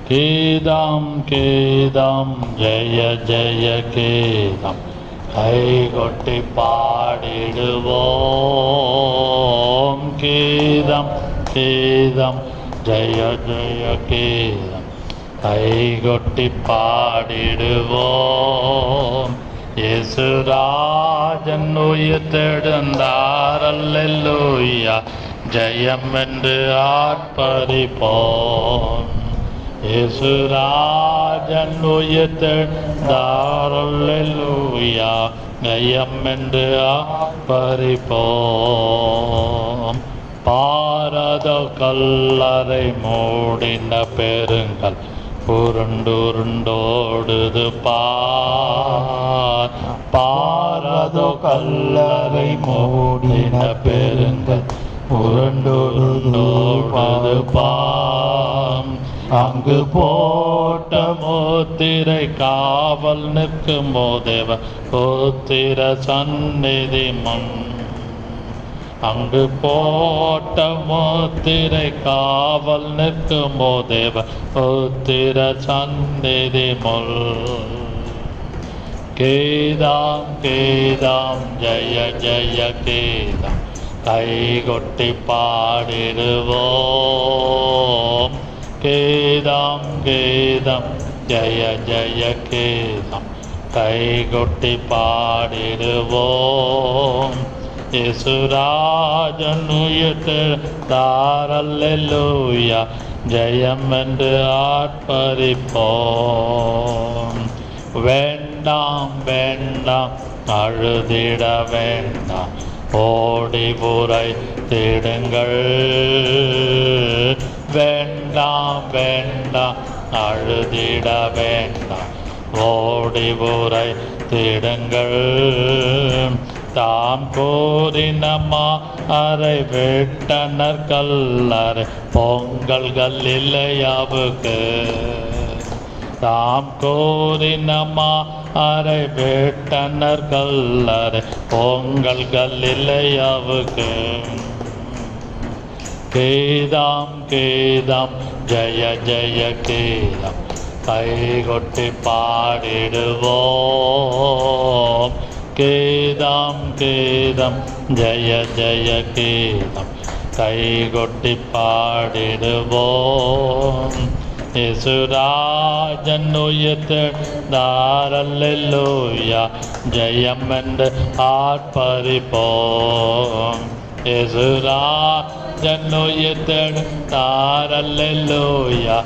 கீதம் கீதம் ஜெய ஜெய கீதம் கைகொட்டி பாடிடுவோம். கீதம் கீதம் ஜெய ஜெய கீதம் கைகொட்டி பாடிடுவோம். இயேசுராஜன் உயிர்த்தெழுந்தார், அல்லேலூயா ஜெயம் என்று ஆர்ப்பரிப்போம். இயேசுராஜன் உயிர்த்தெழுந்தார், அல்லேலூயா ஜெயம் என்று ஆர்ப்பரிப்போம். பாரத கல்லறை மூடின பெருங்கல் உருண்டுருண்டோடுது பார். பாரத கல்லறை மூடின பெருங்கல் உருண்டுருண்டோடுது பார். அங்கு போட்ட முத்திரை காவல் நிற்கும் போதேவ புத்திர சந்நிதி முன். அங்கு போட்ட முத்திரை காவல் நிற்கும் போதேவ புத்திர சந்நிதி முன். கீதம் கீதம் ஜெய ஜெய கீதம் கைகொட்டி பாடிடுவோம். கீதம் கீதம் ஜெய ஜெய கீதம் கைகொட்டி பாடிடுவோம். இயேசுராஜன் உயிர்த்தெழுந்தார், அல்லேலூயா ஜெயம் என்று ஆர்ப்பரிப்போம். வேண்டாம் வேண்டாம் அழுதிட வேண்டாம், ஓடி உரைத்திடுங்கள். வேண்டாம் வேண்டாம் அழுதிட வேண்டாம், ஓடி உரைத்திடுங்கள். தாம் கூறினமா அறை விட்டனர் கல்லறை பொங்கல்கள் இல்லையாவுக்கு. தாம் கூறினமா அறை விட்டனர் கல்லறை பொங்கல்கள் இல்லையாவுக்கு. கீதம் கீதம் ஜெய ஜெய கீதம் கைகொட்டி பாடிடுவோம். கீதம் கீதம் ஜெய ஜெய கீதம் கைகொட்டி பாடிடுவோம். இயேசுராஜன் உயிர்த்தெழுந்தார், அல்லேலூயா ஜெயம் என்று ஆர்ப்பரிப்போம். இயேசுராஜன் உயிர்த்தெழுந்தார், அல்லேலூயா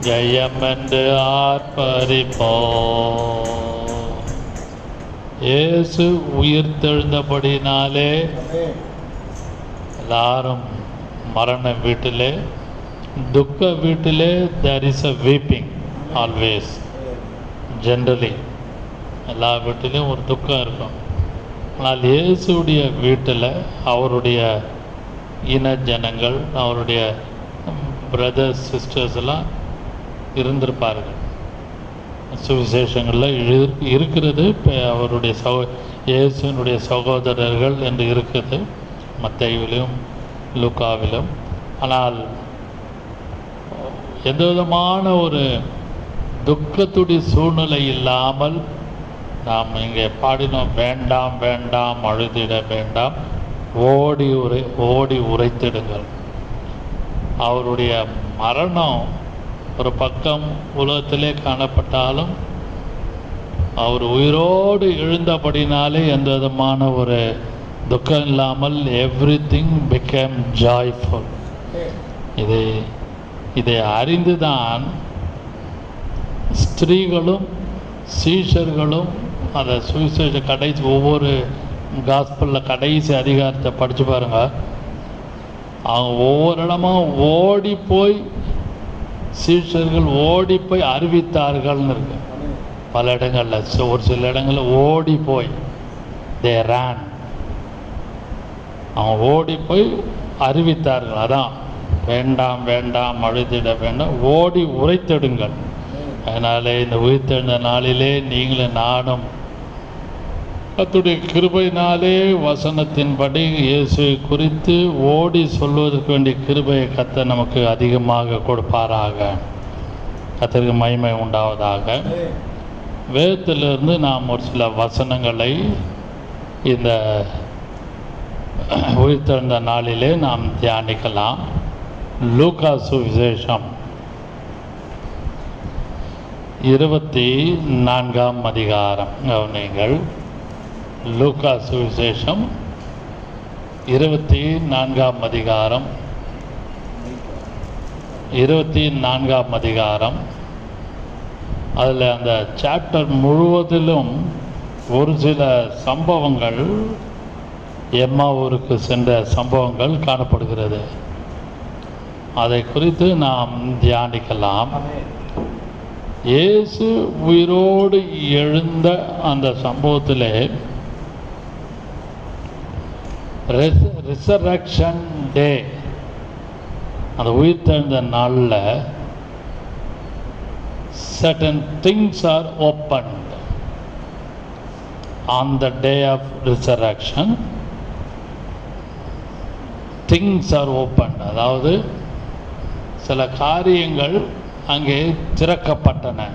ஜெயம் என்று ஆர்ப்பரிப்போம். இயேசு உயிர்த்தெழுந்தபடினாலே எல்லாரும் மரண வீட்டிலே, துக்க வீட்டிலே there is a weeping always. Generally எல்லா வீட்டிலையும் ஒரு துக்கம் இருக்கும். ஆனால் இயேசுடைய வீட்டில் அவருடைய இன ஜனங்கள், அவருடைய பிரதர்ஸ் சிஸ்டர்ஸ் எல்லாம் இருந்திருப்பார்கள். சுவிசேஷங்களில் இருக்கிறது. இப்போ அவருடைய இயேசுனுடைய சகோதரர்கள் என்று இருக்குது மத்தேயுவிலும் லூக்காவிலும். ஆனால் எந்த விதமான ஒரு துக்கத்துடைய சூழ்நிலை இல்லாமல் நாம் இங்கே பாடினோம். வேண்டாம் வேண்டாம் அழுதிட வேண்டாம், ஓடி உரைத்திடுங்கள். அவருடைய மரணம் ஒரு பக்கம் உலகத்திலே காணப்பட்டாலும் அவர் உயிரோடு எழுந்தபடினாலே எந்த விதமான ஒரு துக்கம் இல்லாமல் எவ்ரிதிங் பிகேம் ஜாய்ஃபுல். இதை அறிந்துதான் ஸ்திரீகளும் சீஷர்களும் அதை சுவிசேஷ கடைசி ஒவ்வொரு காஸ்பலில் கடைசி அதிகாரத்தை படித்து பாருங்க. அவங்க ஒவ்வொரு இடமும் ஓடி போய் சீஷர்கள் ஓடி போய் அறிவித்தார்கள்னு இருக்கு. பல இடங்களில் ஒரு சில இடங்களில் ஓடி போய் தே ரேன், அவங்க ஓடி போய் அறிவித்தார்கள். அதான் வேண்டாம் வேண்டாம் அழுதிட வேண்டாம், ஓடி உரைத்திடுங்கள். அதனாலே இந்த உயிர்த்தெழுந்த நாளிலே நீங்களும் நானும் கர்த்தருடைய கிருபையினாலே வசனத்தின்படி இயேசு குறித்து ஓடி சொல்வதற்கு வேண்டிய கிருபையை கர்த்தர் நமக்கு அதிகமாக கொடுப்பாராக. கர்த்தருக்கு மகிமை உண்டாவதாக. வேதத்திலிருந்து நாம் ஒரு சில வசனங்களை இந்த உயிர்த்தெழுந்த நாளிலே நாம் தியானிக்கலாம். லூக்கா சுவிசேஷம் 24ஆம் அதிகாரம் கவனியுங்கள். லூக்கா சுவிசேஷம் 24ஆம் அதிகாரம் 24ஆம் அதிகாரம். அதில் அந்த சாப்டர் முழுவதிலும் ஒரு சில சம்பவங்கள், எம்மாவூருக்கு சென்ற சம்பவங்கள் காணப்படுகிறது. அதை குறித்து நாம் தியானிக்கலாம். இயேசு உயிரோடு எழுந்த அந்த சம்பவத்திலே ரிசரக்ஷன் டே, அந்த உயிர்த்தெழுந்த நாளில் certain things are opened on the day of resurrection. Things are opened, அதாவது சில காரியங்கள் அங்கே திறக்கப்பட்டன.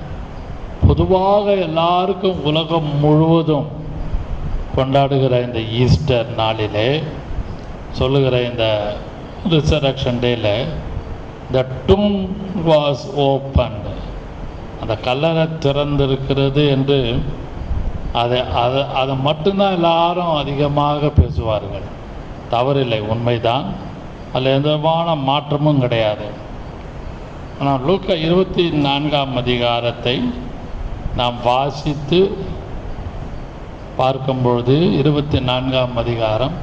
பொதுவாக எல்லாருக்கும் உலகம் முழுவதும் கொண்டாடுகிற இந்த ஈஸ்டர் நாளிலே சொல்லுகிற இந்த ரிசரக்ஷன் டேல the tomb was opened, அந்த கல்லறை திறந்திருக்கிறது என்று அதை மட்டும்தான் எல்லாரும் அதிகமாக பேசுவார்கள். தவறில்லை, உண்மைதான், அதில் எந்த விதமான மாற்றமும் கிடையாது. ஆனால் லூக்கா 24ஆம் அதிகாரத்தை நாம் வாசித்து பார்க்கும்பொழுது 24ஆம் அதிகாரம்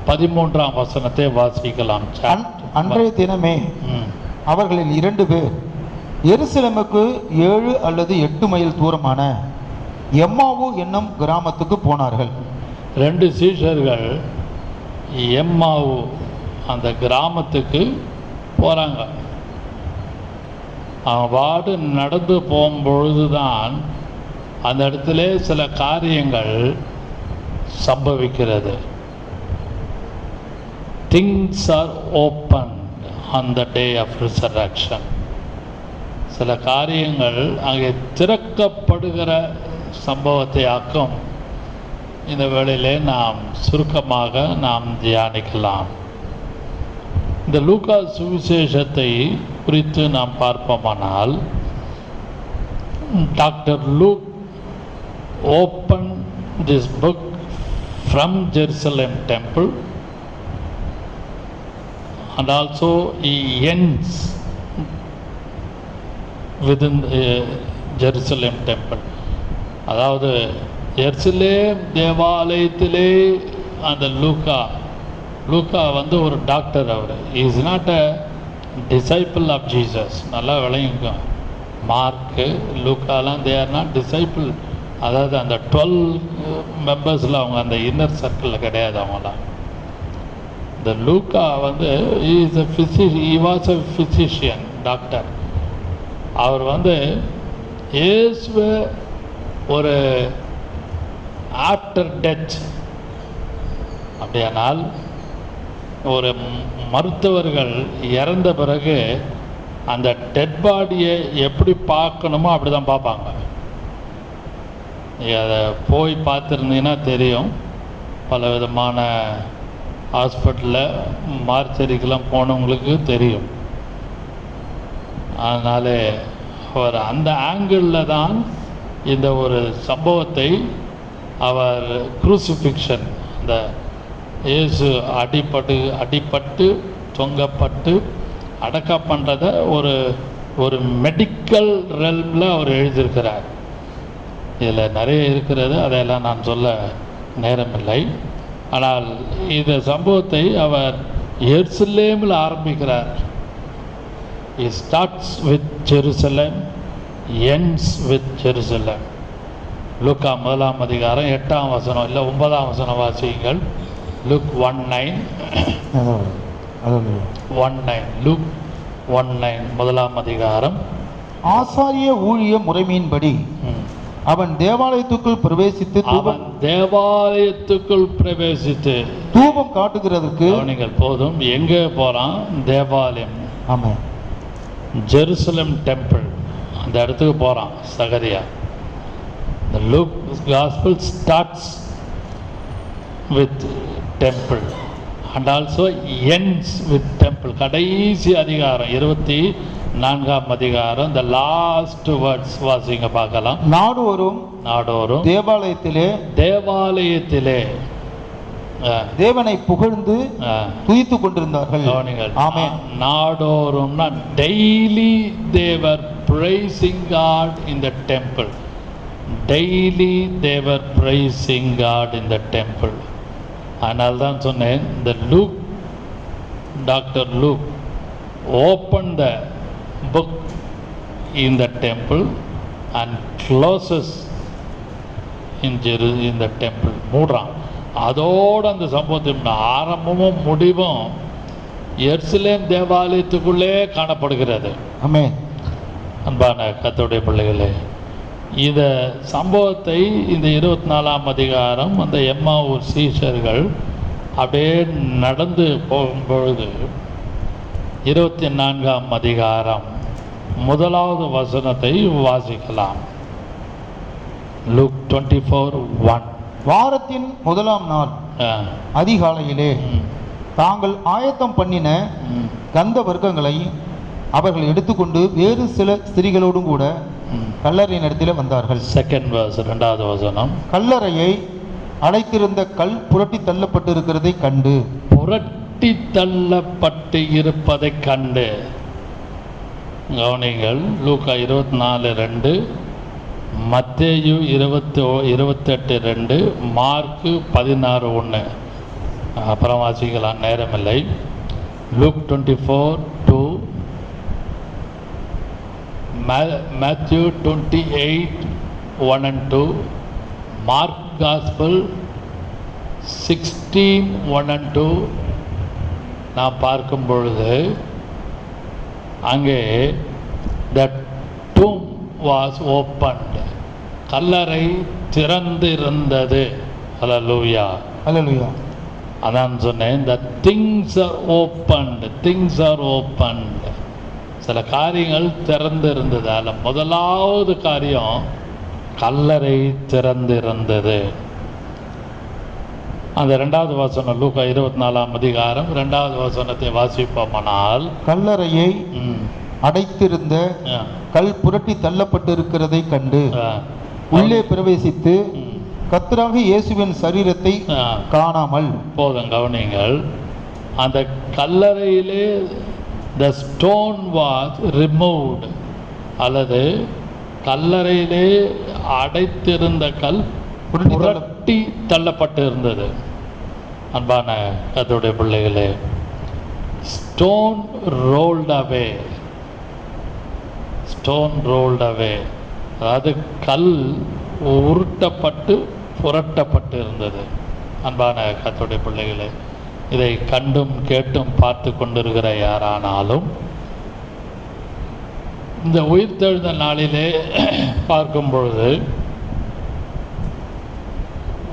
13ஆம் வசனத்தை வாசிக்கலாம். அன்றைய தினமே அவர்களில் 2 பேர் எருசலேமுக்கு 7 அல்லது 8 மைல் தூரமான எம்மாவு என்னும் கிராமத்துக்கு போனார்கள். 2 சீஷர்கள் எம்மாவு அந்த கிராமத்துக்கு போகிறாங்க. அவன் வாடு நடந்து போகும்பொழுதுதான் அந்த இடத்துல சில காரியங்கள் சம்பவிக்கிறது. Things are opened on the day of resurrection. சில காரியங்கள் அங்கே திறக்கப்படுகிற சம்பவத்தை ஆக்கும் இந்த வேளையிலே நாம் சுருக்கமாக நாம் தியானிக்கலாம். இந்த லூக்கா சுவிசேஷத்தை குறித்து நாம் பார்ப்போமானால், doctor Luke opened this book from Jerusalem temple, and also he ends within Jerusalem temple. அதாவது எருசலேம் தேவாலயத்திலே அந்த லூக்கா வந்து ஒரு டாக்டர். அவர் is not a disciple of Jesus. நல்லா விளையுங்க. மார்க்கு லூக்காலாம் தே ஆர் நாட் டிசைபிள். அதாவது அந்த 12 மெம்பர்ஸில் அவங்க அந்த இன்னர் சர்க்கிளில் கிடையாது அவங்களாம். இந்த லூக்கா வந்து he was a physician, doctor. அவர் வந்து இயேசுவை ஒரு ஆஃப்டர் டெத், அப்படியானால் ஒரு மருத்துவர்கள் இறந்த பிறகு அந்த டெட் பாடியை எப்படி பார்க்கணுமோ அப்படி தான் பார்ப்பாங்க. அதை போய் பார்த்துருந்தீங்கன்னா தெரியும். பல விதமான ஹாஸ்பிட்டலில் மார்ச்சரிக்கெலாம் போனவங்களுக்கு தெரியும். அதனால அவர் அந்த ஆங்கிளில் தான் இந்த ஒரு சம்பவத்தை அவர் குரூசிஃபிக்ஷன், அந்த இயேசு அடிபட்டு தொங்கப்பட்டு அடக்கம் பண்ணுறத ஒரு மெடிக்கல் ரெல்மில் அவர் எழுதியிருக்கிறார். இதில் நிறைய இருக்கிறது, அதையெல்லாம் நான் சொல்ல நேரமில்லை. ஆனால் இந்த சம்பவத்தை அவர் எருசலேமில் ஆரம்பிக்கிறார். He starts with Jerusalem, ends with Jerusalem. லூக்கா 1ஆம் அதிகாரம் 8ஆம் வசனம் இல்லை 9ஆம் வசனம் வாசியுங்கள். Luke 1:9. Luke 1:9 1ஆம் அதிகாரம். ஆசாரிய ஊழிய முறைமையின்படி அவன் தேவாலயத்துக்குள் பிரவேசித்து தூபம் காட்டுகிறதற்கு நீங்கள் போதும். எங்கே போறான்? தேவாலயம். ஆமாம், ஜெருசலம் டெம்பிள். அந்த இடத்துக்கு போகிறான் சகரியா. The Luke Gospel starts with temple and also ends with temple. கடைசி அதிகாரம் 24ஆம் அதிகாரம், the last words வாசிங்க பார்க்கலாம். நாடோறும் தேவாலயத்திலே தேவனை புகழ்ந்து துதித்துக் கொண்டிருந்தார்கள். ஆமென். நாடோறும்னா daily they were praising God in the temple. Daily they were praising God in the temple. அதனால தான் சொன்னேன், the Luke, Dr. Luke opened the book in the temple and closes in the temple. மூடுறான். அதோடு அந்த சம்பவத்தின் ஆரம்பமும் முடிவும் எருசலேம் தேவாலயத்துக்குள்ளே காணப்படுகிறது. ஆமென். அன்பான கர்த்தருடைய பிள்ளைகளே, இந்த சம்பவத்தை இந்த 24ஆம் அதிகாரம் அந்த எம்மாவூர் சீஷர்கள் அப்படியே நடந்து போகும்பொழுது 24ஆம் அதிகாரம் 1வது வசனத்தை வாசிக்கலாம். Luke 24:1. வாரத்தின் முதலாம் நாள் அதிகாலையிலே தாங்கள் ஆயத்தம் பண்ணின கந்த வர்க்கங்களை அவர்கள் எடுத்துக்கொண்டு வேறு சில ஸ்திரீகளோடும் கூட கல்லறையின் இடத்திலே வந்தார்கள். செகண்ட் verse, 2வது வசனம். கல்லறையை அடைத்திருந்த கல் புரட்டி தள்ளப்பட்டு இருக்கிறதை கண்டு, புரட்டி தள்ளப்பட்டு இருப்பதை கண்டு. கவனிங்கள், லூக்கா 24:2, மத்தேயு 28:2, மார்க்கு 16:1. அப்புறம் வாசிக்கலாம், நேரமில்லை. Luke 24:2, Matthew 28:1 and 2, Mark Gospel 16:1 and 2. நாம் பார்க்கும் பொழுது அங்கே the tomb was opened, கல்லறை திறந்திருந்தது. ஹல்லேலூயா, ஹல்லேலூயா. அதான் சொன்னேன், the things are opened, things are opened. சில காரியங்கள் திறந்திருந்தது. அதில் முதலாவது காரியம் கல்லறை திறந்திருந்தது. அந்த 2வது வசனம் லூக்கா 24ஆம் அதிகாரம் 2வது வசனத்தை வாசிப்போமானால், கல்லறையை அடைத்திருந்த கல் புரட்டி தள்ளப்பட்டு இருக்கிறதை கண்டு உள்ளே பிரவேசித்து கர்த்தராகிய இயேசுவின் சரீரத்தை காணாமல். போதும், கவனிங்கள். அந்த கல்லறையிலே the stone was removed, அல்லது கல்லறையிலே அடைத்திருந்த கல் புரட்டி தள்ளப்பட்டு இருந்தது. அன்பான கர்த்தருடைய பிள்ளைகளே, stone rolled away, stone rolled away, அதாவது கல் உருட்டப்பட்டு புரட்டப்பட்டு இருந்தது. அன்பான கர்த்தருடைய பிள்ளைகளே, இதை கண்டும் கேட்டும் பார்த்து கொண்டிருக்கிற யாரானாலும் இந்த உயிர்த்தெழுந்த நாளிலே பார்க்கும் பொழுது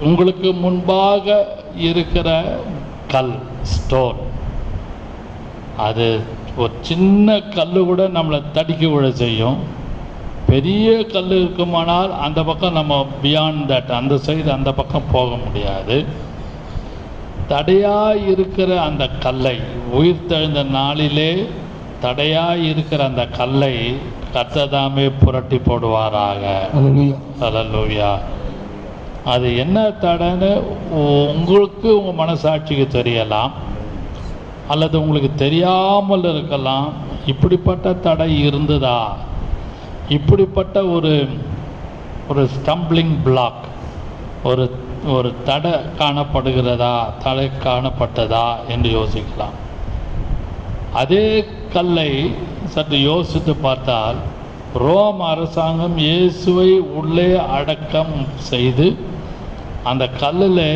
உங்களுக்கு முன்பாக இருக்கிற கல், ஸ்டோன், அது ஒரு சின்ன கல் கூட நம்மளை தடுக்கி விழ செய்யும். பெரிய கல் இருக்குமானால் அந்த பக்கம் நம்ம பியாண்ட் தட், அந்த சைடு அந்த பக்கம் போக முடியாது. தடையாக இருக்கிற அந்த கல்லை, உயிர்த்தெழுந்த நாளிலே தடையாக இருக்கிற அந்த கல்லை கர்த்ததாமே புரட்டி போடுவாராக. ஹல்லேலூயா. அது என்ன தடைன்னு உங்களுக்கு உங்கள் மனசாட்சிக்கு தெரியலாம், அல்லது உங்களுக்கு தெரியாமல் இருக்கலாம். இப்படிப்பட்ட தடை இருந்ததா, இப்படிப்பட்ட ஒரு ஸ்டம்பிளிங் பிளாக், ஒரு தடை காணப்படுகிறதா, தடை காணப்பட்டதா என்று யோசிக்கலாம். அதே கல்லை சற்று யோசித்து பார்த்தால், ரோம் அரசாங்கம் இயேசுவை உள்ளே அடக்கம் செய்து அந்த கல்லில்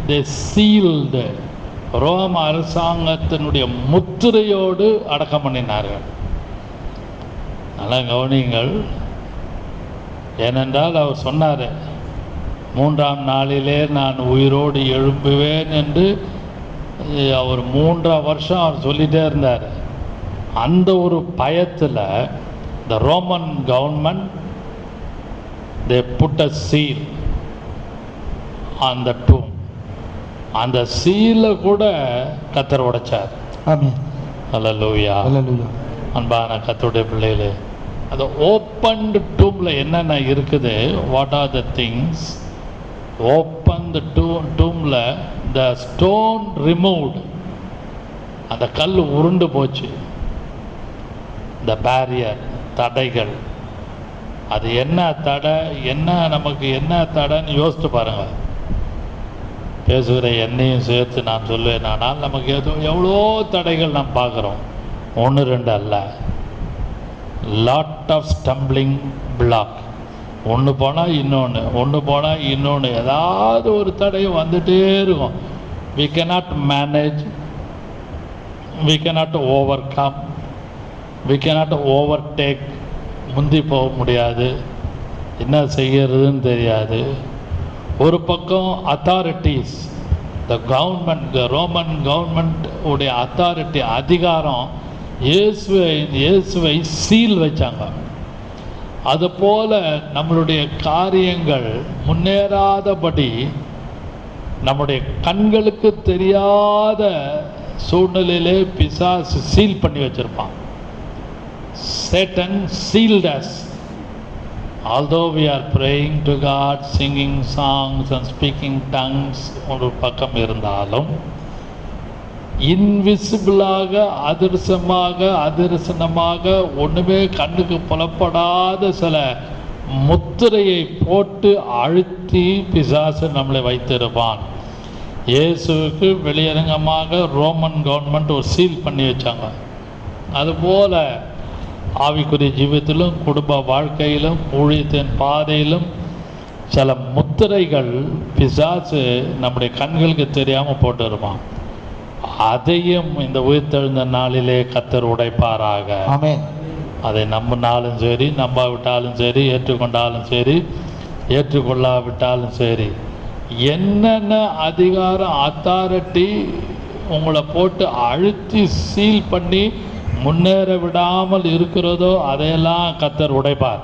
they sealed, ரோம் அரசாங்கத்தினுடைய முத்திரையோடு அடக்கம் பண்ணினார்கள். நல்லா கவனிங்கள். ஏனென்றால் அவர் சொன்னார், 3ஆம் நாளிலே நான் உயிரோடு எழும்புவேன் என்று. அவர் 3 வருஷம் அவர் சொல்லிகிட்டே இருந்தார். அந்த ஒரு பயத்தில் the Roman government, they put a seal on the tomb. அந்த சீலை கூட கத்தர் உடைச்சார். ஆமென். ஹல்லேலூயா. ஹல்லேலூயா. அன்பான கர்த்தருடைய பிள்ளைகளே, அது ஓப்பன்டு டூம்ல என்னென்ன இருக்குது, what are the things? Open the டூம்ல த ஸ்டோன் ரிமூவ்டு, அந்த கல் உருண்டு போச்சு. த பேரியர், தடைகள். அது என்ன தடை, என்ன நமக்கு என்ன தடைன்னு யோசித்து பாருங்க. பேசுகிற என்னையும் சேர்த்து நான் சொல்லுவேன், ஆனால் நமக்கு எவ்வளோ தடைகள் நாம் பார்க்குறோம். 1 2 அல்ல, லாட் ஆஃப் ஸ்டம்பிளிங் பிளாக். ஒன்று போனால் இன்னொன்று, ஒன்று போனால் இன்னொன்று, ஏதாவது ஒரு தடை வந்துட்டே இருக்கும். we cannot manage, we cannot overcome, we cannot overtake. முந்தி போக முடியாது, என்ன செய்கிறதுன்னு தெரியாது. ஒரு பக்கம் authorities, the government, the Roman government உடைய அத்தாரிட்டி, அதிகாரம், இயேசுவை சீல் வச்சாங்க. அதுபோல் நம்மளுடைய காரியங்கள் முன்னேறாதபடி நம்முடைய கண்களுக்கு தெரியாத சூழ்நிலையிலே பிசாசு சீல் பண்ணி வச்சிருப்பான். Satan sealed us. Although we are praying to God, singing songs and speaking tongues, ஒரு பக்கம் இருந்தாலும் இன்விசிபிளாக, அதிர்சனமாக ஒன்றுமே கண்ணுக்கு புலப்படாத சில முத்திரையை போட்டு அழுத்தி பிசாசு நம்மளை வைத்திருப்பான். இயேசுவுக்கு வெளியரங்கமாக ரோமன் கவர்மெண்ட் ஒரு சீல் பண்ணி வச்சாங்க. அதுபோல் ஆவிக்குரிய ஜீவியத்திலும் குடும்ப வாழ்க்கையிலும் ஊழியத்தின் பாதையிலும் சில முத்திரைகள் பிசாசு நம்முடைய கண்களுக்கு தெரியாமல் போட்டுருப்பான். அதையும் இந்த உயிர்த்தெழுந்த நாளிலே கர்த்தர் உடைப்பாராக. ஆமென். அதை நம்பினாலும் சரி, நம்பாவிட்டாலும் சரி, ஏற்றுக்கொண்டாலும் சரி, ஏற்றுக்கொள்ளாவிட்டாலும் சரி, என்னென்ன அதிகாரம், அத்தாரிட்டி உங்களை போட்டு அழுத்தி சீல் பண்ணி முன்னேற விடாமல் இருக்கிறதோ அதையெல்லாம் கர்த்தர் உடைப்பார்.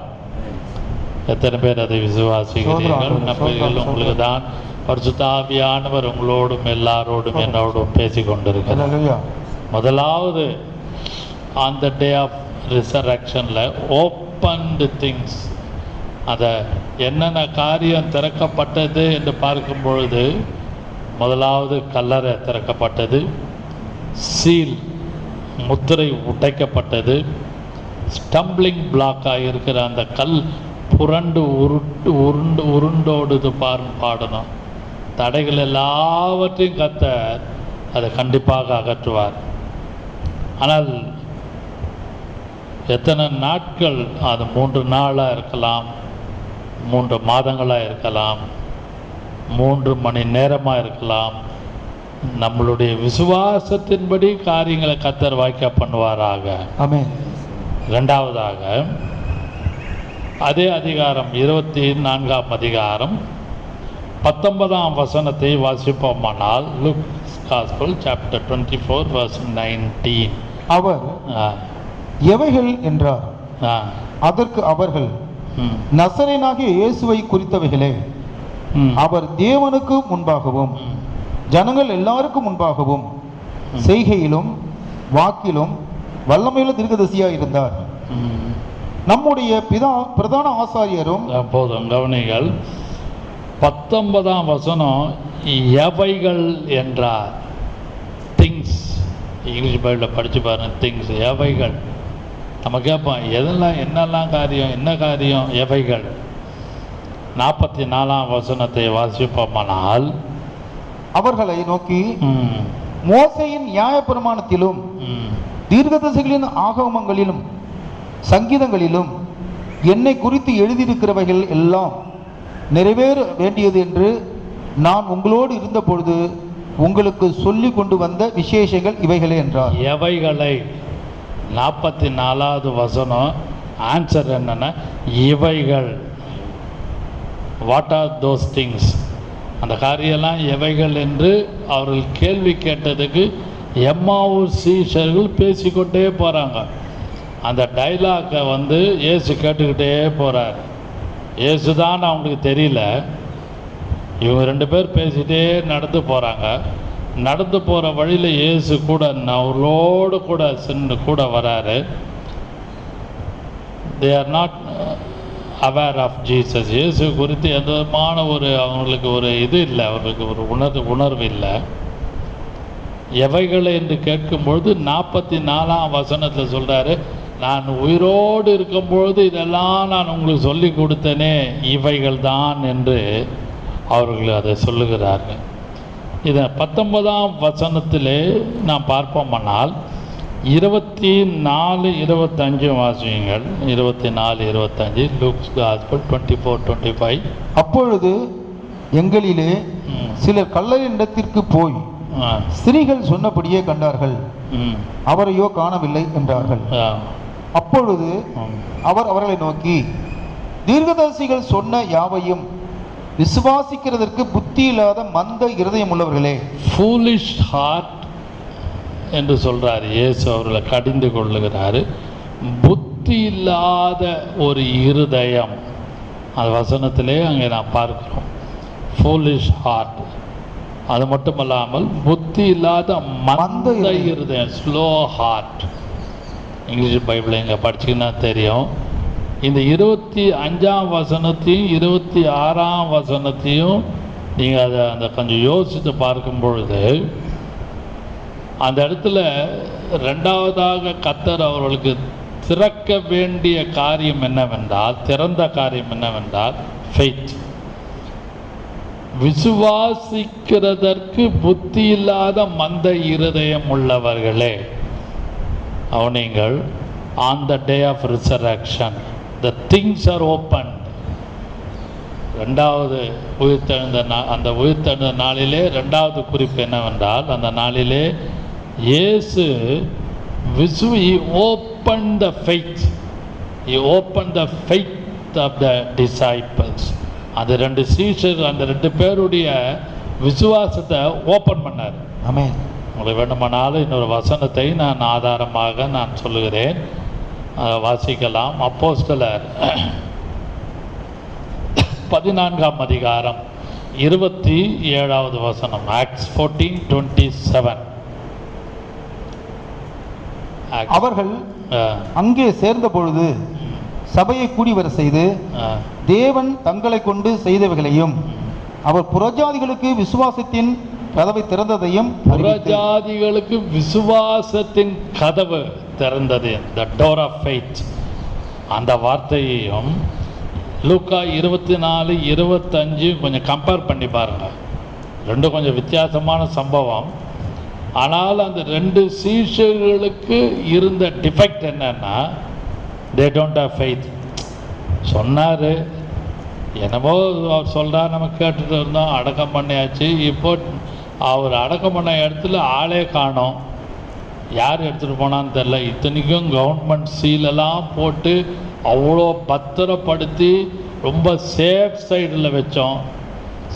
எத்தனை பேர் அதை விசுவாசிக்கிறீர்கள்? நம்பிக்கைகள் உங்களுக்கு தான். பரிசுத்த ஆவியானவர் உங்களோடும் எல்லாரோடும் என்னோடும் பேசி கொண்டிருக்கிறார். முதலாவது, ஆன் த டே ஆஃப் ரிசரக்ஷனில் ஓப்பன்டு திங்ஸ், அதை என்னென்ன காரியம் திறக்கப்பட்டது என்று பார்க்கும் பொழுது, முதலாவது கல்லறை திறக்கப்பட்டது, சீல் முத்திரை உடைக்கப்பட்டது, ஸ்டம்பிளிங் பிளாக்காக இருக்கிற அந்த கல் புரண்டு உருண்டோடுது பாடணும். தடைகள் எல்லாவற்றையும் கர்த்தர் அதை கண்டிப்பாக அகற்றுவார். ஆனால் எத்தனை நாட்கள், அது 3 நாளாக இருக்கலாம், 3 மாதங்களாக இருக்கலாம், 3 மணி நேரமாக இருக்கலாம். நம்மளுடைய விசுவாசத்தின்படி காரியங்களை கர்த்தர் வாய்க்க பண்ணுவாராக. ஆமென். இரண்டாவதாக, அதே அதிகாரம் 24ஆம் அதிகாரம் 19ஆம் வசனத்தை வாசிப்போமானால், லூக்ஸ் காஸ்பல் சாப்டர் 24 verse 19. அவர் எவைகள் என்றார். அதற்கு அவர்கள், நசரேயனாகிய இயேசுவை குறித்தவைகளே. அவர் தேவனுக்கு முன்பாகவும் ஜனங்கள் எல்லாருக்கும் முன்பாகவும் செய்கையிலும் வாக்கிலும் வல்லமையுள்ள தீர்க்கதரிசியாய் இருந்தார். நம்முடைய பிரதான ஆசாரியரும். போதும், கவனிகள். 19ஆம் வசனம் எவைகள் என்றார். திங்ஸ், இங்கிலீஷ் பைபிளில் படித்து பாருங்க. திங்ஸ், எவைகள். நம்ம கேட்போம், எதெல்லாம், என்னெல்லாம் காரியம், என்ன காரியம், எவைகள். 44ஆம் வசனத்தை வாசிப்போமானால், அவர்களை நோக்கி, மோசேயின் நியாயப்பிரமாணத்திலும் தீர்க்கதரிசிகளின் ஆகமங்களிலும் சங்கீதங்களிலும் என்னை குறித்து எழுதியிருக்கிறவைகள் எல்லாம் நிறைவேற வேண்டியது என்று நான் உங்களோடு இருந்த பொழுது உங்களுக்கு சொல்லி கொண்டு வந்த விசேஷங்கள் இவைகளே என்றார். எவைகளை? 44வது வசனம் ஆன்சர் என்னன்னா, இவைகள். What are those things? அந்த காரியெல்லாம் எவைகள் என்று அவர்கள் கேள்வி கேட்டதுக்கு எம்மாவூர் சீஷர்கள் பேசிக்கொண்டே போகிறாங்க. அந்த டைலாக்கை இயேசு கேட்டுக்கிட்டே போகிறார். இயேசு தான் அவங்களுக்கு தெரியல. இவங்க 2 பேர் பேசிகிட்டே நடந்து போகிறாங்க. நடந்து போகிற வழியில் இயேசு கூட அவர்களோடு கூட சென்று கூட வராரு. They are not aware of Jesus. இயேசு குறித்து எந்த விதமான அவங்களுக்கு ஒரு இது இல்லை, அவர்களுக்கு ஒரு உணர்வு இல்லை. எவைகளை என்று கேட்கும்பொழுது 44ஆம் வசனத்தில் சொல்கிறாரு, நான் உயிரோடு இருக்கும்பொழுது இதெல்லாம் நான் உங்களுக்கு சொல்லி கொடுத்தேனே, இவைகள் தான் என்று அவர்கள் அதை சொல்லுகிறார்கள். இதை 19ஆம் வசனத்திலே நாம் பார்ப்போமானால் 24-25 வாசியுங்கள். 24-25 லூக்ஸ் காஸ்பல் 24-25. அப்பொழுது எங்களிலே சிலர் கல்லறையின் இடத்திற்கு போய் ஸ்திரீகள் சொன்னபடியே கண்டார்கள், அவரையோ காணவில்லை என்றார்கள். அப்பொழுது அவர் அவர்களை நோக்கி, தீர்க்கதரிசிகள் சொன்ன யாவையும் விசுவாசிக்கிறதற்கு புத்தி இல்லாத மந்த இருதயம் உள்ளவர்களே. ஃபூலிஷ் ஹார்ட் என்று சொல்றார் இயேசு, அவர்களை கடிந்து கொள்ளுகிறாரு. புத்தி இல்லாத ஒரு இருதயம், அந்த வசனத்திலே அங்கே நான் பார்க்கிறோம். Foolish heart. அது மட்டுமல்லாமல் புத்தி இல்லாத மந்த இருதயம், ஸ்லோ ஹார்ட். இங்கிலீஷ் பைபிள் எங்கே படிச்சிங்கன்னா தெரியும். இந்த 25ஆம் வசனத்தையும் 26ஆம் வசனத்தையும் நீங்கள் அதை கொஞ்சம் யோசித்து பார்க்கும் பொழுது, அந்த இடத்துல 2வதாக கர்த்தர் அவர்களுக்கு திறக்க வேண்டிய காரியம் என்னவென்றால், திறந்த காரியம் என்னவென்றால் ஃபெய்த். விசுவாசிக்கிறதற்கு புத்தி இல்லாத மந்த இருதயம் உள்ளவர்களே, அவனீங்கள் on the day of resurrection the things are opened. 2வது உயிர்த்தெழுந்த அந்த உயிர்த்தெழுந்த நாளிலே 2வது குறிப்பு என்னவென்றால், அந்த நாளிலே இயேசு he opened the faith. He opened the faith of the disciples. அந்த 2 சீஷர்கள், அந்த 2 பேருடைய விசுவாசத்தை ஓப்பன் பண்ணார். ஆமென். உங்களுக்கு வேண்டுமானாலும் இன்னொரு வசனத்தை நான் ஆதாரமாக நான் சொல்லுகிறேன், வாசிக்கலாம். அப்போஸ்தலர் 14ஆம் அதிகாரம் 27வது வசனம். Acts 14:27. அவர்கள் அங்கே சேர்ந்த பொழுது சபையை கூடி வர செய்து தேவன் தங்களை கொண்டு செய்தவைகளையும் அவர் புறஜாதிகளுக்கு விசுவாசத்தின் கதவை திறந்ததையும், புறஜாதிகளுக்கு விசுவாசத்தின் கதவு திறந்தது, the door of faith, அந்த வார்த்தையையும் லூக்கா 24-25 கொஞ்சம் கம்பேர் பண்ணி பாருங்க. 2 கொஞ்சம் வித்தியாசமான சம்பவம். ஆனால் அந்த 2 சீஷர்களுக்கு இருந்த டிஃபெக்ட் என்னன்னா, they don't have faith. சொன்னார், என்னமோ அவர் சொல்கிறார், நம்ம கேட்டுட்டு இருந்தோம், அடக்கம் பண்ணியாச்சு. இப்போ அவர் அடக்கம் பண்ண இடத்துல ஆளே காணோம், யார் எடுத்துகிட்டு போனான்னு தெரில. இத்தனைக்கும் கவர்மெண்ட் சீலெல்லாம் போட்டு அவ்வளோ பத்திரப்படுத்தி ரொம்ப சேஃப் சைடில் வச்சோம்.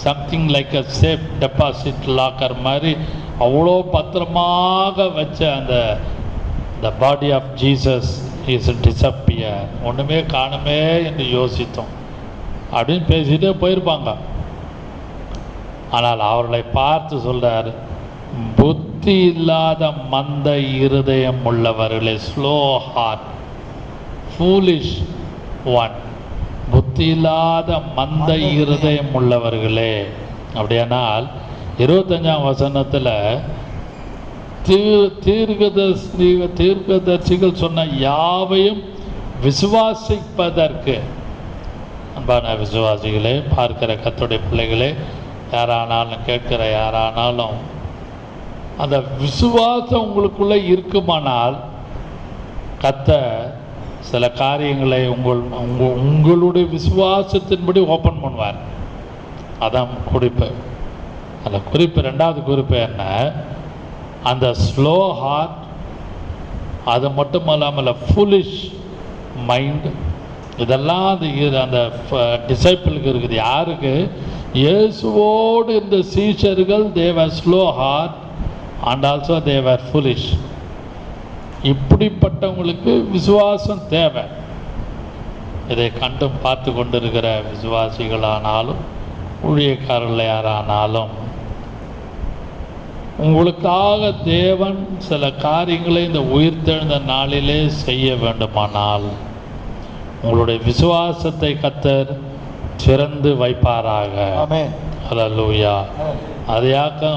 Something like a safe deposit locker மாதிரி அவ்வளோ பத்திரமாக வச்ச அந்த body of Jesus is disappear. ஒன்றுமே காணுமே என்று யோசித்தோம் அப்படின்னு பேசிகிட்டே போயிருப்பாங்க. ஆனால் அவர்களை பார்த்து சொல்கிறார், புத்தி இல்லாத மந்த இருதயம் உள்ளவர்களே, ஸ்லோ ஹார்ட், ஃபூலிஷ் ஒன், புத்தி இல்லாத மந்த இருதயம் உள்ளவர்களே. அப்படியானால் 25ஆம் வசனத்தில் தீர்க்கதரிசிகள் சொன்ன யாவையும் விசுவாசிப்பதற்கு, அன்பான விசுவாசிகளே, பார்க்கிற கர்த்தருடைய பிள்ளைகளே, யாரானாலும் கேட்கிற யாரானாலும் அந்த விசுவாசம் உங்களுக்குள்ளே இருக்குமானால் கர்த்தர் சில காரியங்களை உங்களுடைய விசுவாசத்தின்படி ஓப்பன் பண்ணுவார். அதான் குறிப்பு. அந்த குறிப்பு 2வது குறிப்பு என்ன, அந்த ஸ்லோ ஹார்ட், அது மட்டும் இல்லாமல் ஃபுல்லிஷ் மைண்ட், இதெல்லாம் அந்த டிசைப்பிளுக்கு இருக்குது. யாருக்கு? இயேசுவோடு இந்த சீஷர்கள், they were slow heart and also they were foolish. இப்படிப்பட்டவங்களுக்கு விசுவாசம் தேவை. இதை கண்டும் பார்த்து கொண்டிருக்கிற விசுவாசிகளானாலும் ஊழியக்காரர்கள் யாரானாலும் உங்களுக்காக தேவன் சில காரியங்களை இந்த உயிர்த்தெழுந்த நாளிலே செய்ய வேண்டுமானால் உங்களுடைய விசுவாசத்தை கர்த்தர் திறந்து வைப்பாராக. ஆமென். ஹல்லேலூயா. அதையாக்க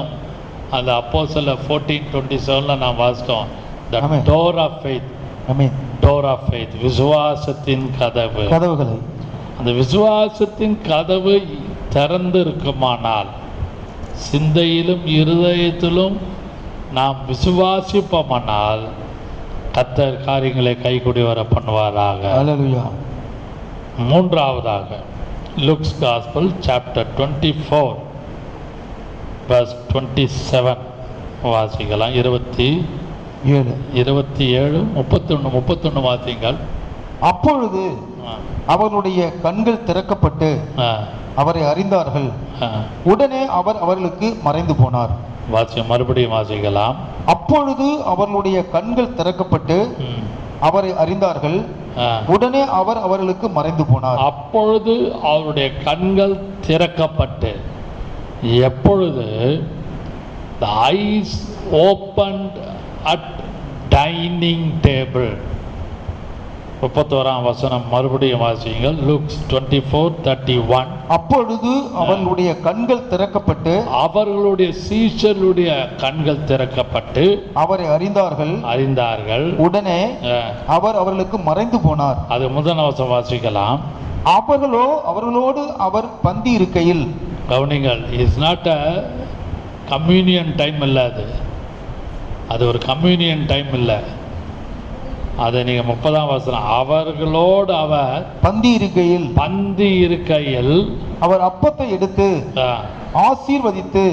அந்த அப்போஸ்தலர் 14:27 நாம் வாசித்தோம். The amen. door of faith. Amen. Door of faith. விசுவாசத்தின் கதவு. கதவுகளை அந்த விசுவாசத்தின் கதவு திறந்து இருக்குமானால் சிந்தையிலும் இருதயத்திலும் நாம் விசுவாசிப்போமானால் கர்த்தர் காரியங்களை கைகூடி வர பண்ணுவாராக. ஹல்லேலூயா. மூன்றாவதாக லுக்ஸ் காஸ்பல் சாப்டர் 24 verse 27 வாசிக்கலாம். 7 27 31 வாசிங்கள். அப்பொழுது அவர்களுடைய கண்கள் திறக்கப்பட்டு ஆ, அவரை அறிந்தார்கள். ஆ. உடனே அவர் அவர்களுக்கு மறைந்து போனார். மறுபடியும் வாசிக்கலாம். அப்பொழுது அவர்களுடைய கண்கள் திறக்கப்பட்டு ம். அவரை அறிந்தார்கள். ஆ. உடனே அவர் அவர்களுக்கு மறைந்து போனார். அப்பொழுது அவருடைய கண்கள் திறக்கப்பட்டு எப்பொழுது the eyes opened at dining table. 31 வசனம் மறுபடியும் வாசியுங்கள். லுக்ஸ் 24:31. அப்பொழுது அவர்களுடைய கண்கள் திறக்கப்பட்டு அவர்களுடைய சீஷருடைய கண்கள் திறக்கப்பட்டு அவரை அறிந்தார்கள். உடனே அவர் அவர்களுக்கு மறைந்து போனார். அது முதல் வசனம் வாசிக்கலாம். அவர்களோடு அவர் பந்தி இருக்கையில். கவனிங்கள். Is not a communion time இல்லை. அது ஒரு கம்யூனியன் டைம் இல்லை. அதை நீங்கள் 30 வசனம் அவர்களோடு அவர் பந்தி இருக்கையில் அவர் அப்பத்தை எடுத்து ஆசீர்வதித்து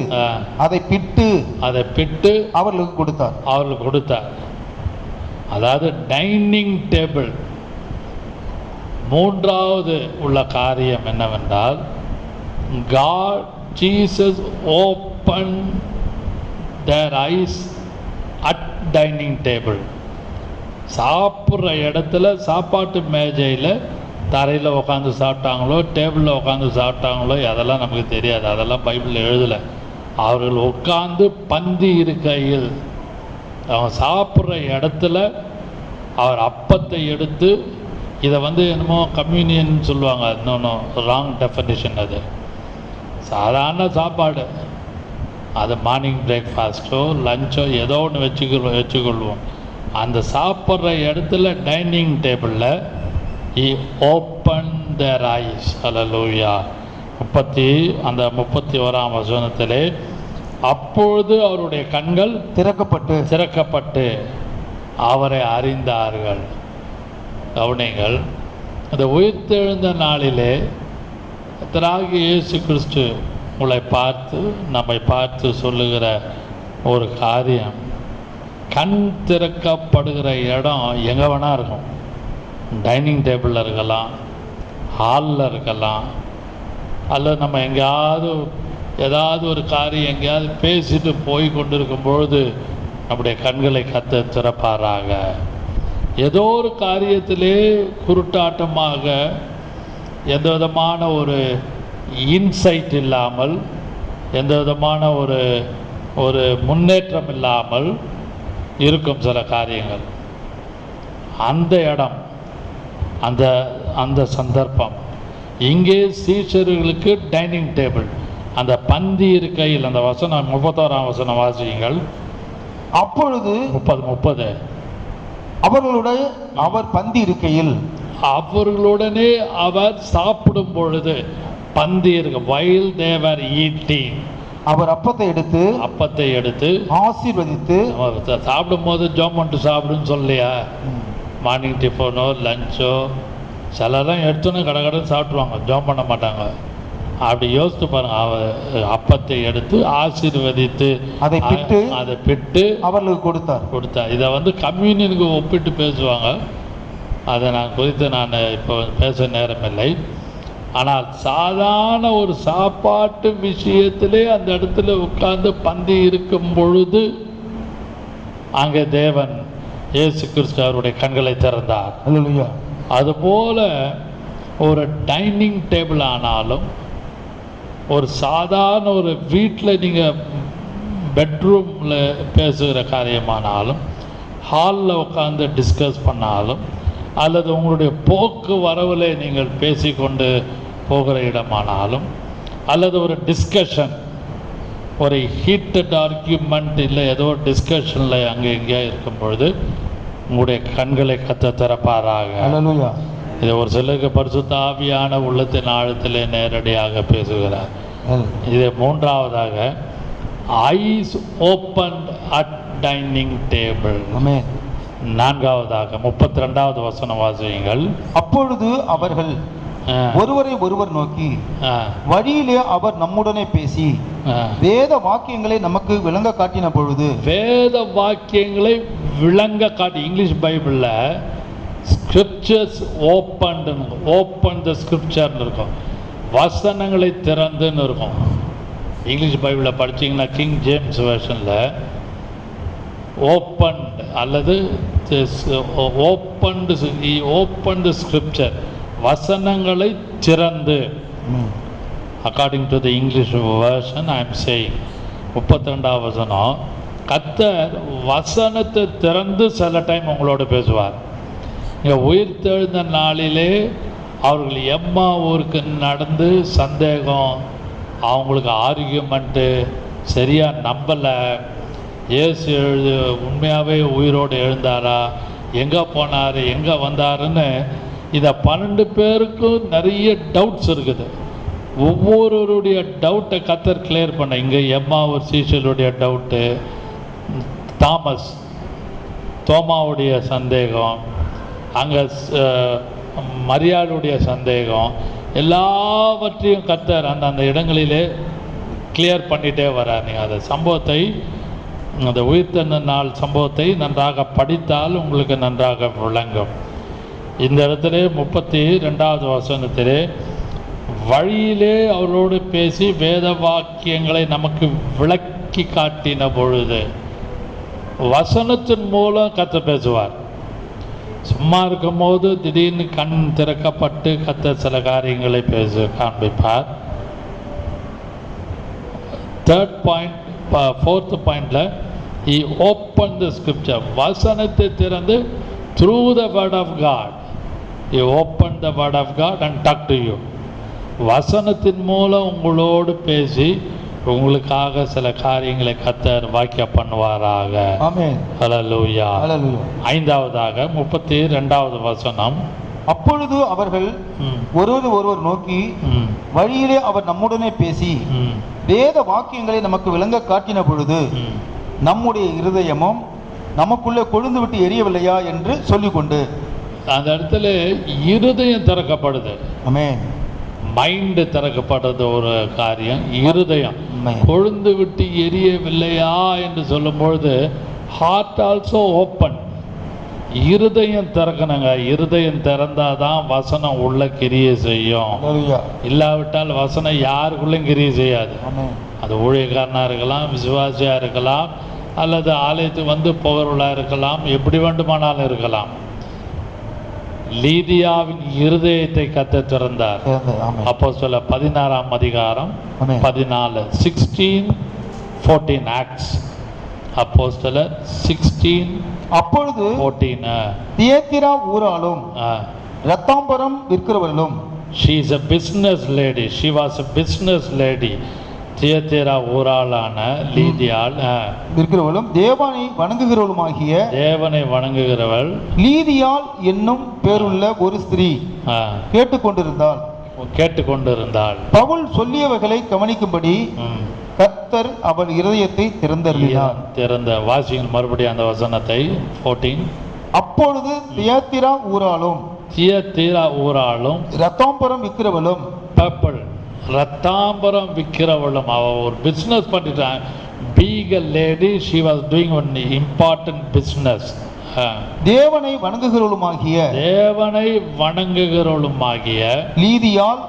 அதை பிட்டு அவர்களுக்கு கொடுத்தார். அதாவது டைனிங் டேபிள். மூன்றாவது உள்ள காரியம் என்னவென்றால் Jesus opened their eyes at dining table. சாப்பிட்ற இடத்துல சாப்பாட்டு மேஜையில் தரையில் உட்காந்து சாப்பிட்டாங்களோ டேபிளில் உட்காந்து சாப்பிட்டாங்களோ அதெல்லாம் நமக்கு தெரியாது. அதெல்லாம் பைபிளில் எழுதலை. அவர்கள் உட்காந்து பந்தி இருக்கையில் அவங்க சாப்பிட்ற இடத்துல அவர் அப்பத்தை எடுத்து இதை என்னமோ கம்யூனியன் சொல்லுவாங்க. இன்னொன்று ராங் டெஃபினிஷன். அது சாதாரண சாப்பாடு. அது மார்னிங் பிரேக்ஃபாஸ்ட்டோ லஞ்சோ ஏதோ ஒன்று வச்சுக்கொள்வோம். அந்த சாப்பிட்ற இடத்துல டைனிங் டேபிளில் he opened their eyes. ஹல்லேலூயா. 31 வசனத்திலே அப்பொழுது அவருடைய கண்கள் திறக்கப்பட்டு அவரை அறிந்தார்கள். கவனிங்கள். அந்த உயிர்த்தெழுந்த நாளிலே கர்த்தராகிய இயேசு கிறிஸ்து நம்மை பார்த்து சொல்லுகிற ஒரு காரியம், கண் திறக்கப்படுகிற இடம் எங்கே வேணால் இருக்கும். டைனிங் டேபிளில் இருக்கலாம், ஹாலில் இருக்கலாம், அல்லது நம்ம எங்கேயாவது ஏதாவது ஒரு காரியம் எங்கேயாவது பேசிட்டு போய் கொண்டிருக்கும் பொழுது நம்முடைய கண்களை கர்த்தர் திறப்பாராக. ஏதோ ஒரு காரியத்திலே குருட்டாட்டமாக எந்த விதமான ஒரு இன்சைட் இல்லாமல், எந்த விதமான ஒரு முன்னேற்றம் இல்லாமல் இருக்கும் சில காரியங்கள். அந்த இடம், அந்த சந்தர்ப்பம். இங்கே சீஷர்களுக்கு டைனிங் டேபிள், அந்த பந்தி இருக்கையில். அந்த வசனம் 31 வசனம் வாசியுங்கள். அப்பொழுது 30 அவர்களுடைய அவர் பந்தி இருக்கையில் அவர்களுடனே அவர் சாப்பிடும் பொழுது பந்தி இருக்க while they were eating அவர் அப்பத்தை எடுத்து ஆசீர்வதித்து சாப்பிடும் போது ஜோம் பண்ணிட்டு சாப்பிடுன்னு சொல்லியா? மார்னிங் டிஃபனோ லஞ்சோ சிலரெல்லாம் எடுத்தோன்னே கடகடன்னு சாப்பிடுவாங்க, ஜோம் பண்ண மாட்டாங்க. அப்படி யோசித்து பாருங்க. அவர் அப்பத்தை எடுத்து ஆசீர்வதித்து அதை பிட்டு அவர்களுக்கு கொடுத்தார். இதை கம்யூனியனுக்கு ஒப்பிட்டு பேசுவாங்க. அதை குறித்து நான் இப்போ பேச நேரமில்லை. ஆனால் சாதாரண ஒரு சாப்பாட்டு விஷயத்திலே அந்த இடத்துல உட்கார்ந்து பந்தி இருக்கும் பொழுது அங்கே தேவன் இயேசு கிறிஸ்து அவருடைய கண்களை திறந்தார். அல்லேலூயா. அதுபோல ஒரு டைனிங் டேபிள் ஆனாலும், ஒரு சாதாரண ஒரு வீட்டில் நீங்கள் பெட்ரூமில் பேசுகிற காரியமானாலும், ஹாலில் உட்காந்து டிஸ்கஸ் பண்ணாலும், அல்லது உங்களுடைய போக்கு வரவில் நீங்கள் பேசிக்கொண்டு போகிற இடமானாலும், அல்லது ஒரு டிஸ்கஷன், ஒரு ஹீட்டட் ஆர்கியூமெண்ட் இல்லை ஏதோ டிஸ்கஷனில் அங்கே எங்கேயா இருக்கும் பொழுது உங்களுடைய கண்களை கத்த திறப்பாராக. அல்லேலூயா. இது ஒரு சிலருக்கு பரிசுத்த ஆவியான உள்ளத்தின் ஆழத்திலே நேரடியாக பேசுகிறார். இது மூன்றாவதாக, eyes open at dining table. ஆமென். நான்காவதாக 32வது வசனம் வாசியுங்கள். அப்பொழுது அவர்கள் ஒருவரை ஒருவர் நோக்கி, வழியிலே அவர் நம்முடனே பேசி வேத வாக்கியங்களை நமக்கு விளங்க காட்டின பொழுது. வேத வாக்கியங்களை விளங்க காட்டி, இங்கிலீஷ் பைபிளில் ஸ்கிரிப்சர்ஸ் ஓப்பன் த ஸ்கிரிப்சர்னு இருக்கும், வசனங்களை திறந்துன்னு இருக்கும். இங்கிலீஷ் பைபிளில் படித்தீங்கன்னா கிங் ஜேம்ஸ் வெர்ஷனில் ஓப்பன் அல்லது ஓப்பன் ஸ்கிரிப்சர், வசனங்களை திறந்து. According to the English version I am saying. 32வது வசனம், கர்த்தர் வசனத்தை திறந்து சில டைம் உங்களோட பேசுவார். இங்கே உயிர்த்தெழுந்த நாளிலே அவர்கள் எம்மா ஊருக்கு நடந்து சந்தேகம், அவங்களுக்கு ஆர்கியூமெண்ட்டு, சரியாக நம்பலை, இயேசு உண்மையாகவே உயிரோடு எழுந்தாரா, எங்கே போனார், எங்கே வந்தாருன்னு, இதை 12 பேருக்கும் நிறைய டவுட்ஸ் இருக்குது. ஒவ்வொருவருடைய டவுட்டை கர்த்தர் கிளியர் பண்ண. இங்கே எம்மா ஒரு சீஷருடைய டவுட்டு, தோமாவுடைய சந்தேகம், அங்கே மரியாளுடைய சந்தேகம், எல்லாவற்றையும் கர்த்தர் அந்த இடங்களிலே கிளியர் பண்ணிகிட்டே வரார். நீங்கள் அந்த சம்பவத்தை, அந்த உயிர்த்தெழுந்த நாள் சம்பவத்தை நன்றாக படித்தால் உங்களுக்கு நன்றாக விளங்கும். இந்த இடத்துல 32வது வசனத்திலே, வழியிலே அவரோடு பேசி வேத வாக்கியங்களை நமக்கு விளக்கி காட்டின பொழுது. வசனத்தின் மூலம் கர்த்தர் பேசுவார். சும்மா இருக்கும் போது திடீர்னு கண் திறக்கப்பட்டு கர்த்தர் சில காரியங்களை காண்பிப்பார். 4th பாயிண்டில், he opened the scripture, வசனத்தை திறந்து through the word of God, he opened the word of God and talked to you. வசனத்தின் மூலம் உங்களோடு பேசி உங்களுக்காக சில காரியங்களை கர்த்தர் வாக்கிய பண்ணுவாராக. ஆமென். ஹல்லேலூயா. ஹல்லேலூயா. 5வதாக 32வது வசனம், அப்பொழுது அவர்கள் ஒருவர் நோக்கி, வழியிலே அவர் நம்முடனே பேசி வேத வாக்கியங்களை நமக்கு விளங்க காட்டின பொழுது நம்முடைய இருதயமும் நமக்குள்ளே கொழுந்து விட்டு எரியவில்லையா என்று சொல்லிக்கொண்டு. அந்த இடத்துல இருதயம் திறக்கப்படுது. ஆமென். மைண்டு திறக்கப்படுறது ஒரு காரியம். இருதயம் கொழுந்து விட்டு எரியவில்லையா என்று சொல்லும் பொழுது ஹார்ட் ஆல்சோ ஓப்பன். இருதயம் திறக்கணுங்க. இருதயம் திறந்தாதான் வசனம் உள்ள கிரியை செய்யும். இல்லாவிட்டால் வசனம் யாருக்குள்ளும் கிரியை செய்யாது. அது ஊழியக்காரனாக இருக்கலாம், விசுவாசியாக இருக்கலாம், அல்லது ஆலயத்துக்கு வந்து போகிறவர்களாக இருக்கலாம், எப்படி வேண்டுமானாலும் இருக்கலாம். லீதியாவின் இருதயத்தை கர்த்தர் திறந்தார். அப்போஸ்தலர் 16ஆம் அதிகாரம் 14, 16-14 ஆக்ட்ஸ். அப்போஸ்தலர் 16. அப்பொழுது 14 தியத்திரா ஊராலும் ரத்தாம்பரம் விற்கிறவர்களும், she is a business lady, she was a business lady, தியத்திரா ஊராளான லீதியாள் இருக்கிறவளும் தேவனை வணங்குகிறவளுமாகிய, தேவனை வணங்குகிறவள் லீதியாள் என்னும் பேருள்ள ஒரு ஸ்திரீ கேட்டுக்கொண்டிருந்தாள். பவுல் சொல்லியவைகளை கவனிக்கும்படி கர்த்தர் அவள் இருதயத்தை திறந்தருளினார். வாசிங்கள் மறுபடியும் அந்த வசனத்தை. 14. அப்பொழுது தியத்திரா ஊராளும் ரத்தாம்பரம் விற்கிறவளும், ரத்தாம்பரம் விற்கிறவளும், அவ ஒரு பிஸ்னஸ் பண்ணிட்டான். being a lady, she was doing one important business. தேவனை வணங்குகிறவளுமாகிய லீதியாள்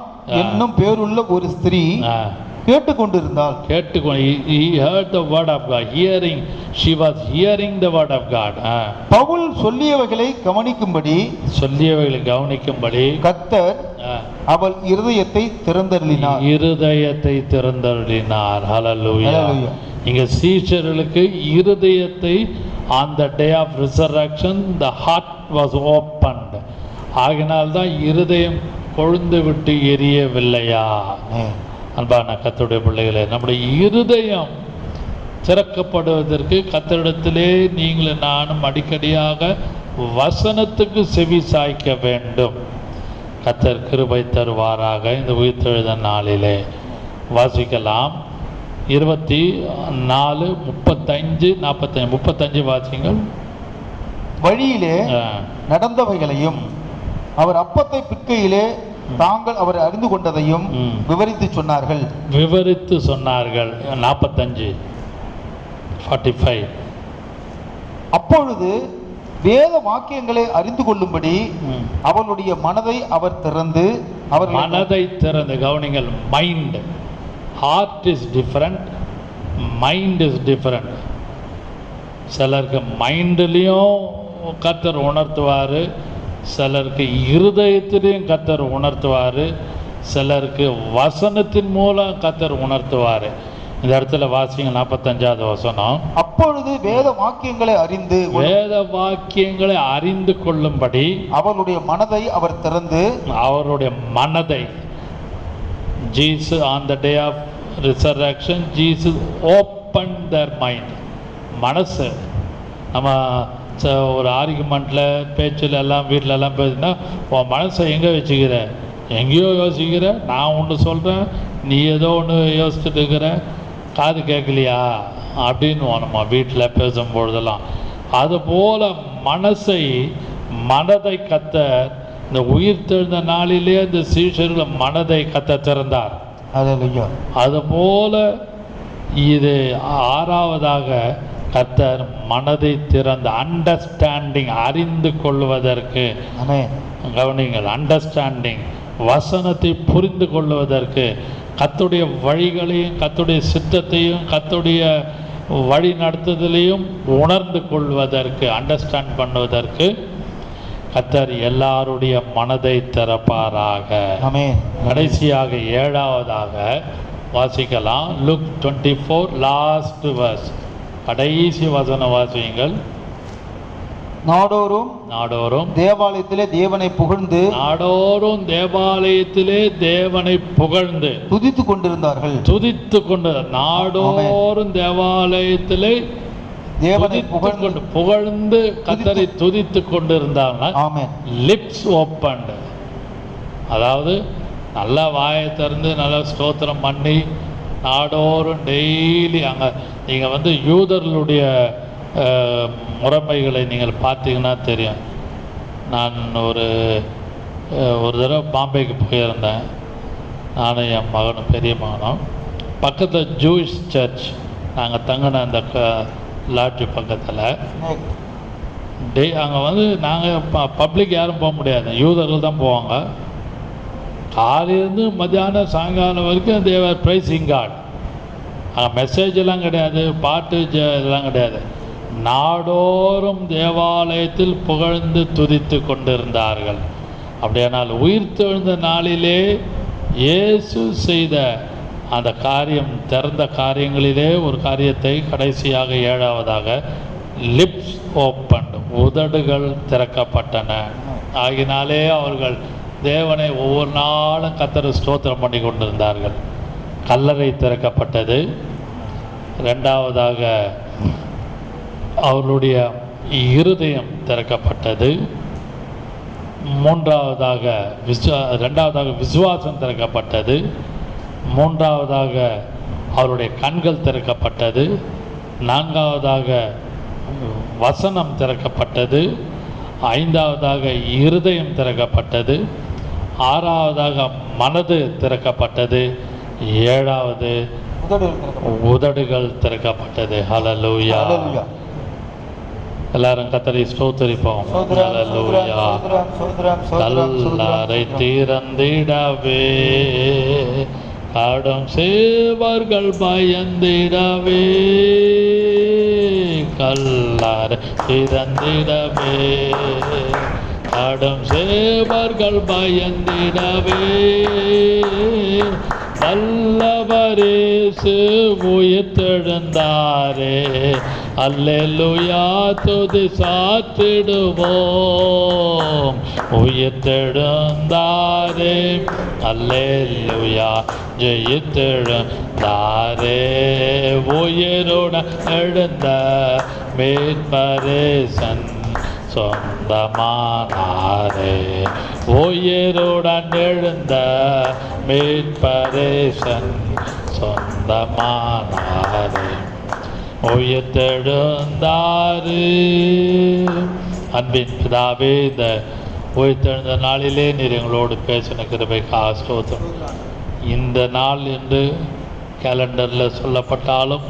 என்னும் பேருள்ள ஒரு ஸ்திரீ கேட்டுக்கொண்டிருந்தாள். he heard the word of God, she was hearing the word of God. Pavul சொல்லியவைகளை கவனிக்கும்படி கர்த்தர் அவள் இருதயத்தை திறந்தருளினார். ஹல்லேலூயா. இங்க சீஷர்களுக்கு இருதயத்தை on the day of resurrection the heart was opened. ஆகினால்தான் இருதயம் கொழுந்து விட்டு எரியவில்லையா? அன்பான கர்த்தருடைய பிள்ளைகளே, நம்முடைய இருதயம் திறக்கப்படுவதற்கு கர்த்தரிடத்திலே நீங்கள் நானும் அடிக்கடியாக வசனத்துக்கு செவி சாய்க்க வேண்டும். கர்த்தர் கிருபை தருவாராக. இந்த உயிர்த்தெழுத நாளிலே வாசிக்கலாம். 24, 35, 45. 35 வாசிங்கள். வழியிலே நடந்தவைகளையும் அவர் அப்பத்தை பிற்கையிலே தாங்கள் அவர் அறிந்து கொண்டதையும் விவரித்து சொன்னார்கள். 45. அப்பொழுது வேத வாக்கியங்களை அறிந்து கொள்ளும்படி அவளுடைய மனதை அவர் திறந்து கவனிங்கள். Mind, heart is different, mind is different. சிலருக்கு மைண்ட்லேயும் கர்த்தர் உணர்த்துவார், சிலருக்கு இருதயத்திலையும் கர்த்தர் உணர்த்துவார், சிலருக்கு வசனத்தின் மூலம் கர்த்தர் உணர்த்துவார். இந்த இடத்துல வாசிங்க 45வது வசனம். அப்பொழுது வேத வாக்கியங்களை அறிந்து கொள்ளும்படி அவருடைய மனதை அவர் திறந்து Jesus on the day of resurrection, Jesus opened their mind. மனசு நம்ம ஒரு ஆர்குமெண்ட்டில் பேச்சில் எல்லாம் வீட்டில் எல்லாம் பேசுனா உன் மனசை எங்கே வச்சுக்கிற? எங்கேயோ யோசிக்கிற. நான் ஒன்று சொல்கிறேன், நீ ஏதோ ஒன்று யோசிச்சுட்டு இருக்கிற, காது கேட்கலையா அப்படின்னு நம்ம வீட்டில் பேசும்பொழுதெல்லாம். அதுபோல் மனதை கத்த இந்த உயிர் தெழுந்த நாளிலே இந்த சீஷர்கள் மனதை கத்த திறந்தார். அதுபோல இது 6வதாக கர்த்தர் மனதை திறந்த அண்டர்ஸ்டாண்டிங், அறிந்து கொள்வதற்கு. கவனிங்கள், அண்டர்ஸ்டாண்டிங், வசனத்தை புரிந்து கொள்வதற்கு, கர்த்தருடைய வழிகளையும் கர்த்தருடைய சித்தத்தையும் கர்த்தருடைய வழி நடத்துதலையும் உணர்ந்து கொள்வதற்கு, அண்டர்ஸ்டாண்ட் பண்ணுவதற்கு கர்த்தர் எல்லாருடைய மனதை திறப்பாராக. கடைசியாக 7வதாக வாசிக்கலாம். லுக் 24 லாஸ்ட் வர்ஸ், கடைசி வசன வாசியுங்கள். நாடோறும் தேவாலயத்திலே தேவனை புகழ்ந்து துதித்துக் கொண்டிருந்தார்கள். நாடோறும் தேவாலயத்திலே தேவனை புகழ்ந்து கர்த்தரை துதித்துக் கொண்டிருந்தாங்க. லிப்ஸ் ஓப்பன்ட், அதாவது நல்ல வாயை திறந்து நல்ல ஸ்தோத்திரம் பண்ணி நாடோறும் டெய்லி அங்கே நீங்கள் யூதர்களுடைய முறைமைகளை நீங்கள் பார்த்தீங்கன்னா தெரியும். நான் ஒரு தடவை பாம்பேக்கு போயிருந்தேன், நானும் என் மகனும், பெரிய மகனும். பக்கத்தில் ஜூயிஷ் சர்ச், நாங்கள் தங்கின அந்த லாட்ஜு பக்கத்தில் அங்கே நாங்கள் பப்ளிக் யாரும் போக முடியாது, யூதர்கள் தான் போவாங்க. காலையிலேருந்து மத்தியானம் சாயங்காலம் வரைக்கும் தேவர் ப்ரைசிங் காட். அங்கே மெசேஜ் எல்லாம் கிடையாது, பாட்டு இதெல்லாம் கிடையாது. நாடோறும் தேவாலயத்தில் புகழ்ந்து துதித்து கொண்டிருந்தார்கள். அப்படியானால் உயிர்த்தெழுந்த நாளிலே இயேசு செய்த அந்த காரியம், திறந்த காரியங்களிலே ஒரு காரியத்தை கடைசியாக 7வதாக லிப்ஸ் ஓப்பன், உதடுகள் திறக்கப்பட்டன. ஆகினாலே அவர்கள் தேவனை ஒவ்வொரு நாளும் கர்த்தரை ஸ்தோத்திரம் பண்ணி கொண்டிருந்தார்கள். கல்லறை திறக்கப்பட்டது. 2வதாக அவர்களுடைய இருதயம் திறக்கப்பட்டது. 3வதாக 2வதாக விசுவாசம் திறக்கப்பட்டது. 3வதாக அவருடைய கண்கள் திறக்கப்பட்டது. 4வதாக வசனம் திறக்கப்பட்டது. 5வதாக இருதயம் திறக்கப்பட்டது. 6வதாக மனது திறக்கப்பட்டது. 7வது உதடுகள் திறக்கப்பட்டது. ஹல்லேலூயா. எல்லாரும் கர்த்தரை ஸ்தோத்திரிப்போம். ஹல்லேலூயா. கல்லறை திறந்திடவே கடும் சேவர்கள் பயந்திடவே கல்லார் திறந்திடவே கடும் சேவர்கள் பயந்திடவே வல்லவரேசு உயிர்த்தெழுந்தாரே அல்லேலூயா துதி சாற்றிடுவோம் உயிர்த்தெழுந்தாரே அல்லேலூயா ஜெயித்தெழுந்தாரே உயிருடன் எழுந்த மீட்பரேசன் சொந்தமானாரே உயிருடன் எழுந்த மீட்பரேசன் சொந்தமானாரே உயிர்த்தெழுந்தாரு. அன்பின் பிதாவே, இந்த உயிர்த்தெழுந்த நாளிலே நீர் எங்களோடு பேசின கிருபைக்காக ஸ்தோத்திரம். இந்த நாள் என்று கேலண்டரில் சொல்லப்பட்டாலும்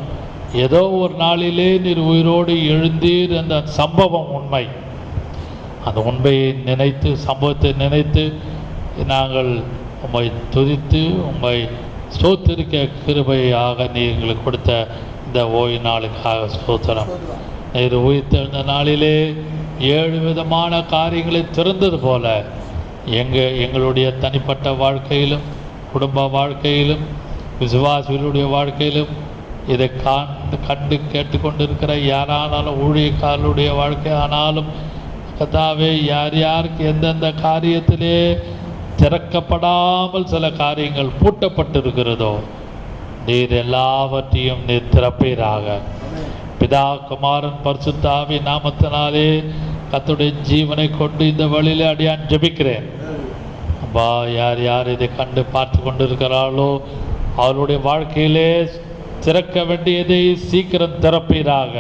ஏதோ ஒரு நாளிலே நீர் உயிரோடு எழுந்தீர் என்ற சம்பவம் உண்மை. அந்த உண்மையை நினைத்து, சம்பவத்தை நினைத்து நாங்கள் உம்மை துதித்து உம்மை ஸ்தோத்திரிக்க கிருபையாக நீர் எங்களுக்கு கொடுத்த இந்த ஓய்வு நாளுக்காக ஸ்தோத்திரம். நீர் உயிர்த்தெழுந்த நாளிலே 7 விதமான காரியங்களை திறந்தது போல எங்களுடைய தனிப்பட்ட வாழ்க்கையிலும் குடும்ப வாழ்க்கையிலும் விசுவாசிகளுடைய வாழ்க்கையிலும் இதை கண்டு கேட்டுக்கொண்டிருக்கிற யாரானாலும் ஊழியக்காரருடைய வாழ்க்கை ஆனாலும் கர்த்தாவே, யார் யாருக்கு எந்தெந்த காரியத்திலே திறக்கப்படாமல் சில காரியங்கள் பூட்டப்பட்டிருக்கிறதோ நீர் எல்லாவற்றையும் நீர் திறப்பீராக. பிதா குமாரன் பரிசுத்த ஆவி நாமத்தினாலே கர்த்தருடைய ஜீவனை கொண்டு இந்த வழியிலே அடியான் ஜெபிக்கிறேன். அப்பா, யார் யார் இதை கண்டு பார்த்து கொண்டிருக்கிறார்களோ அவருடைய வாழ்க்கையிலே திறக்க வேண்டியதை சீக்கிரம் திறப்பீராக.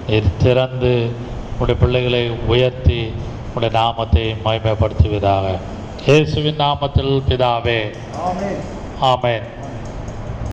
நீர் திறந்து உடைய பிள்ளைகளை உயர்த்தி உடைய நாமத்தை மகிமைப்படுத்துவதாக. இயேசுவின் நாமத்தில் பிதாவே, ஆமென்.